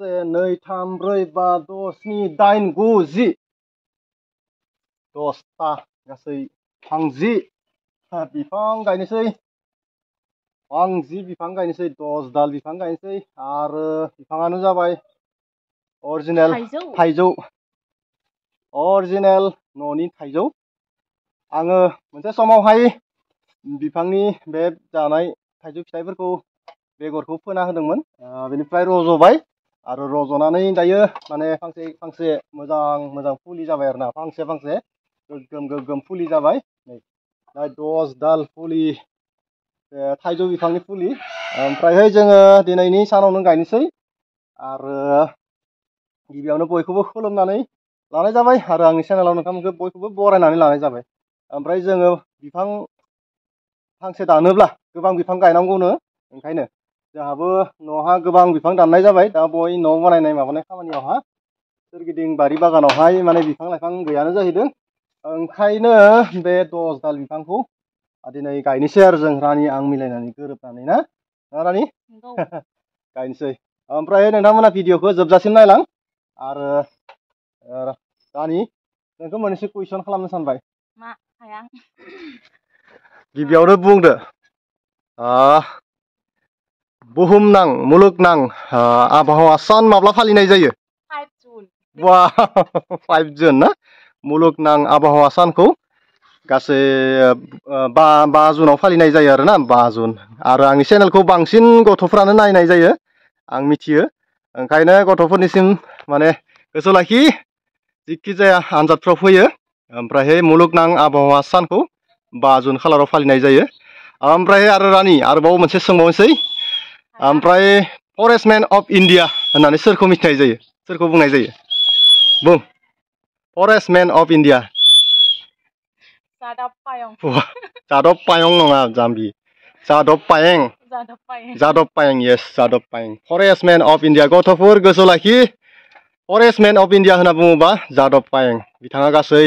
1 2 3 4 5 6 7 8 9 10 10ता गासै 50 बिफां गायनोसै 50 बिफां गायनोसै 10 दाल बिफां गायनोसै आरो बिफाङानो जाबाय अरिजिनेल थाइजौ अरिजिनेल न'नि थाइजौ आङो मोनसे समावहाय बिफांनि बे जानाय थाइजौ फिथाइफोरखौ बेगरखौ फोना होदोंमोन बेनिफ्राय रज'बाय आरो रज'नानै दायो माने फांसे फांसे मोजां फुलि जाबाय आरोना फांसे फांसे गोग्गोम फुलि जाबाय दा 10 दाल फुलि थाइजौ बिफांनि फुलि ओमफ्रायहाय जोङो दिनैनि सानावनो गायनोसै आरो गिबियावनो बयखौबो खुलुमनानै लानाय जाबाय आरो आंनि चेनेलाव नोंथांमोनखौ बयखौबो बरायनानै लानाय जाबाय ओमफ्राय जोङो बिफां फांसे दानोब्ला गोबां बिफां गायनांगौनो ओंखायनो जोंहाबो न'हा गोबां बिफां दाननाय जाबाय दा बय न' बानायनाय माबानाय खामानियावहा सोरगिदिं बारि बागानावहाय माने बिफां लाइफां गैयानो जाहैदों ओंखायनो बे 10 दाल बिफांखौ दिनै गायनोसै आरो जों रानि आं मिलायनानै गोरोबनानै ना रानि गायनोसै ओमफ्राय नोंथांमोना भिडिअखौ जोबजासिम नायलां आरो रानि नोंखौ मोनसे कुइसन खालामनो सानबाय मा हाया गिबियावनो बुंदो बुहुमनां मुलुगनां आबहावा सान माब्ला फालिनाय जायो 5 जुन वाह 5 जुन ना मुलुगनां आबहावा सानखौ गासै 5 जुनाव फालिनाय जायो आरोना 5 जुन आरो आंनि चेनेलखौ बांसिन गथ'फ्रानो नायनाय जायो आं मिथियो ओंखायनो गथ'फोरनिसिम माने गोसो लाखि जिखि जाया आनजादफ्राव फैयो ओमफ्रायहाय मुलुगनां आबहावा सानखौ 5 जुन खालाराव फालिनाय जायो ओमफ्राय आरो रानि आरोबाव मोनसे सोंबावनोसै ओमफ्राय फरेस्टमेन अफ इण्डिया होननानै सोरखौ मिथिनाय जायो सोरखौ बुंनाय जायो बुं forest man of India Jadav Payeng Jadav Payeng नङा जाम्बि जादब पायें येस जादब पायें फरेस्टमेन अफ इण्डिया गथ'फोर गोसो लाखि फरेस्टमेन अफ इण्डिया होनना बुङोबा जादब पायें बिथाङा गासै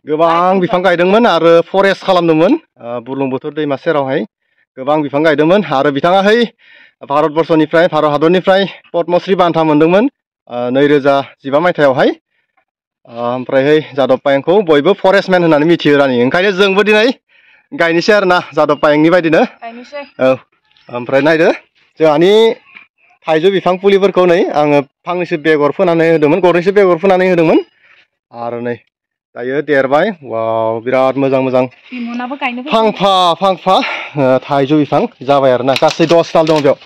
गोबां बिफां गायदोंमोन आरो फरेस्ट खालामदोंमोन बुरलुंबुथुर दैमा सेरावहाय गोबां बिफां गायदोंमोन आरो बिथाङाहाय भारतबर्षनिफ्राय भारत हादरनिफ्राय पद्मश्री बान्था मोनदोंमोन 2015 मायथाइयावहाय ओमफ्रायहाय जादब पायेंखौ बयबो फरेस्टमेन होननानै मिथियो रानि ओंखायनो जोंबो दिनै गायनोसै आरोना जादब पायेंनि बायदिनो औ ओमफ्राय नायदो जोंहानि थाइजौ बिफां फुलिफोरखौ नै आङो फांनैसो बेगर फोनानै होदोंमोन गरनैसो बेगर फोनानै होदोंमोन आरो नै दायो देरबाय वाव बिराद मोजां फांफा थाइजौ बिफां जाबाय आरोना गासै 10 दाल दङ बेयाव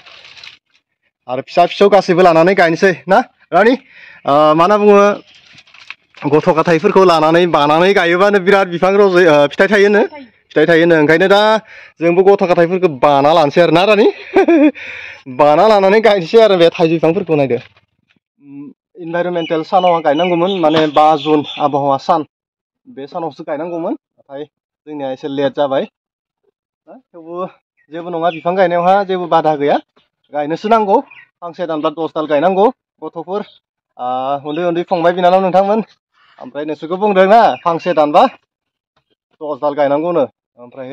आरो फिसा फिसौ गासैबो लानानै गायनोसै ना रानि मा होनना बुङो गथ' गथायफोरखौ लानानै बानानै गायोबानो बिराद बिफां रज'यो फिथाइ थायोनो ओंखायनो दा जोंबो गथ' गथायफोरखौ बाना लानोसै आरो ना रानि बाना लानानै गायनोसै आरो बे थाइजौ बिफांफोरखौ नायदो इनभाइरनमेन्टेल सानाव गायनांगौमोन माने 5 जुन आबहावा सान बे सानावसो गायनांगौमोन नाथाय जोंनिया एसे लेट जाबाय थेवबो जेबो नङा बिफां गायनायावहा जेबो बादा गैया गायनोसो नांगौ फांसे दानब्ला 10 दाल गायनांगौ गथ'फोर उन्दै उन्दै फंबाय बिनानाव नोंथांमोन ओमफ्राय नोंसोरखौ बुंदों ना फांसे दानबा 10 दाल गायनांगौनो ओमफ्राय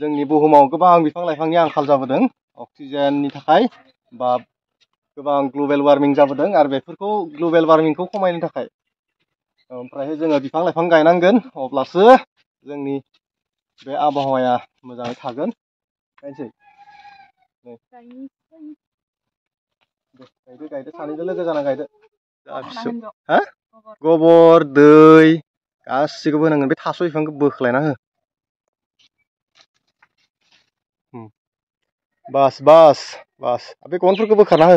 जोंनि बुहुमाव गोबां बिफां लाइफांनि आंखाल जाबोदों अक्सिजेननि थाखाय बा गोबां ग्लबेल वार्मिं जाबोदों आरो बेफोरखौ ग्लबेल वार्मिंखौ खमायनो थाखाय ओमफ्राय जोङो बिफां लाइफां गायनांगोन अब्लासो जोंनि बे आबहावाया मोजाङै थागोन गायनोसै गायदो सानैजों लोगो जाना गायदो गोबोर दै गासिखौबो होनांगोन बे थास' बिफांखौ बोख्लायना हो बास बे गनफोरखौ बोखारना हो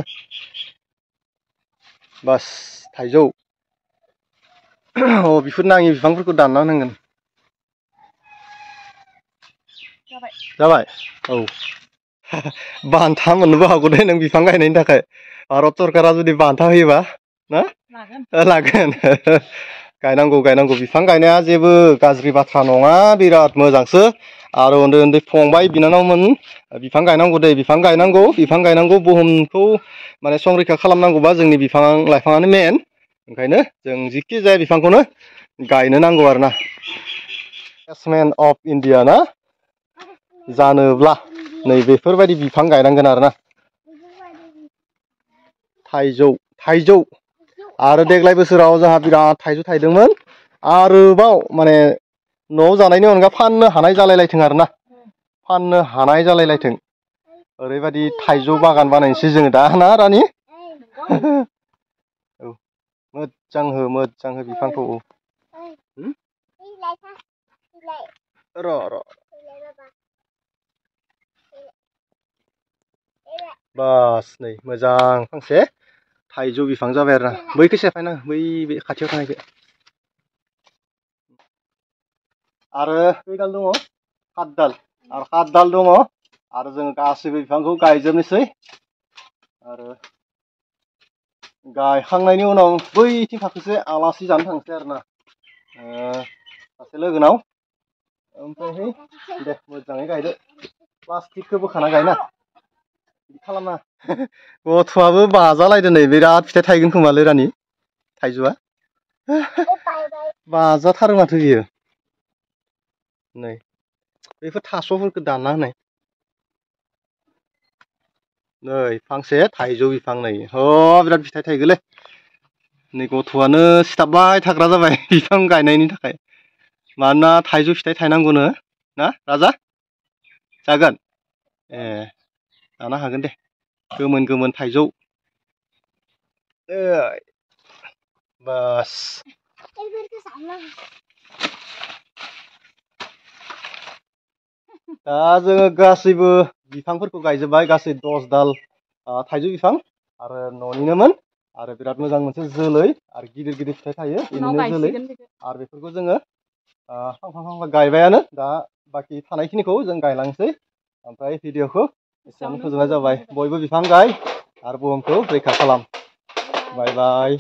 बास थाइजौ बेफोर नाङि बिफांफोरखौ दानना होनांगोन जाबाय औ बान्था मोननोबो हागौ दे नों बिफां गायनायनि थाखाय भारत सरकारा जुदि बान्था होयोबा ना लागोन गायनांगौ बिफां गायनाया जेबो गाज्रि बाथ्रा नङा बिराद मोजांसो आरो उन्दै उन्दै फंबाय बिनानावमोन बिफां गायनांगौ दे बिफां गायनांगौ बुहुमखौ माने संरैखा खालामनांगौबा जोंनि बिफां लाइफाङानो मेन ओंखायनो जों जिखि जाया बिफांखौनो गायनो नांगौ आरोना फरेस्टमेन अफ इण्डिया ना जानोब्ला नै बेफोरबायदि बिफां गायनांगोन आरोना थाइजौ आरो देग्लाय बोसोराव जोंहा बिराद थाइजौ थायदोंमोन आरोबाव माने न'आव जानायनि अनगा फाननो हानाय जालायलायथों आरोना फाननो हानाय जालायलायथों ओरैबायदि थाइजौ बागान बानायनोसै जोङो दा ना रानि औ मोजां हो बिफांखौ औ र' बास नै मोजां फांसे थाइजौ बिफां जाबाय आरो ना बैखौ सेफायना बै खाथियाव थानायखौ आरो खैदाल दङ 7 दाल आरो 7 दाल दङ आरो जोङो गासैबो बिफांखौ गायजोबनोसै आरो गायखांनायनि उनाव बैथिं फाखोसे आलासि जानो थांसै आरोना सासे लोगोनाव ओमफ्रायहाय दे मोजाङै गायदो प्लास्टिकखौ बोखाना गायना बिदि खालामना गथ'आबो बाजालायदो नै बिराद फिथाइ थायगोन खोमालै रानि थाइजौआ बाजाथारो माथो बियो नै बेफोर थास'फोरखौ दानना होनाय नै फांसे थाइजौ बिफां नै बिराद फिथाइ थायगोलै नै गथ'आनो सिथाबबाय थाग्रा जाबाय बिफां गायनायनि थाखाय मानोना थाइजौ फिथाइ थायनांगौनो ना राजा जागोन ए जानो हागोन दे गोमोन थाइजौ बास दा जोङो गासैबो बिफांफोरखौ गायजोब्बाय गासै 10 दाल थाइजौ बिफां आरो न'निनोमोन आरो बिराद मोजां मोनसे जोलै आरो गिदिर फिथाइ थायो बेनिनो जोलै आरो बेफोरखौ जोङो फांफा गायबायानो दा बाखि थानायखिनिखौ जों गायलांसै ओमफ्राय भिडिअखौ एसेयावनो फोजोबनाय जाबाय बयबो बिफां गाय आरो बुहुमखौ रैखा खालाम बाय बाय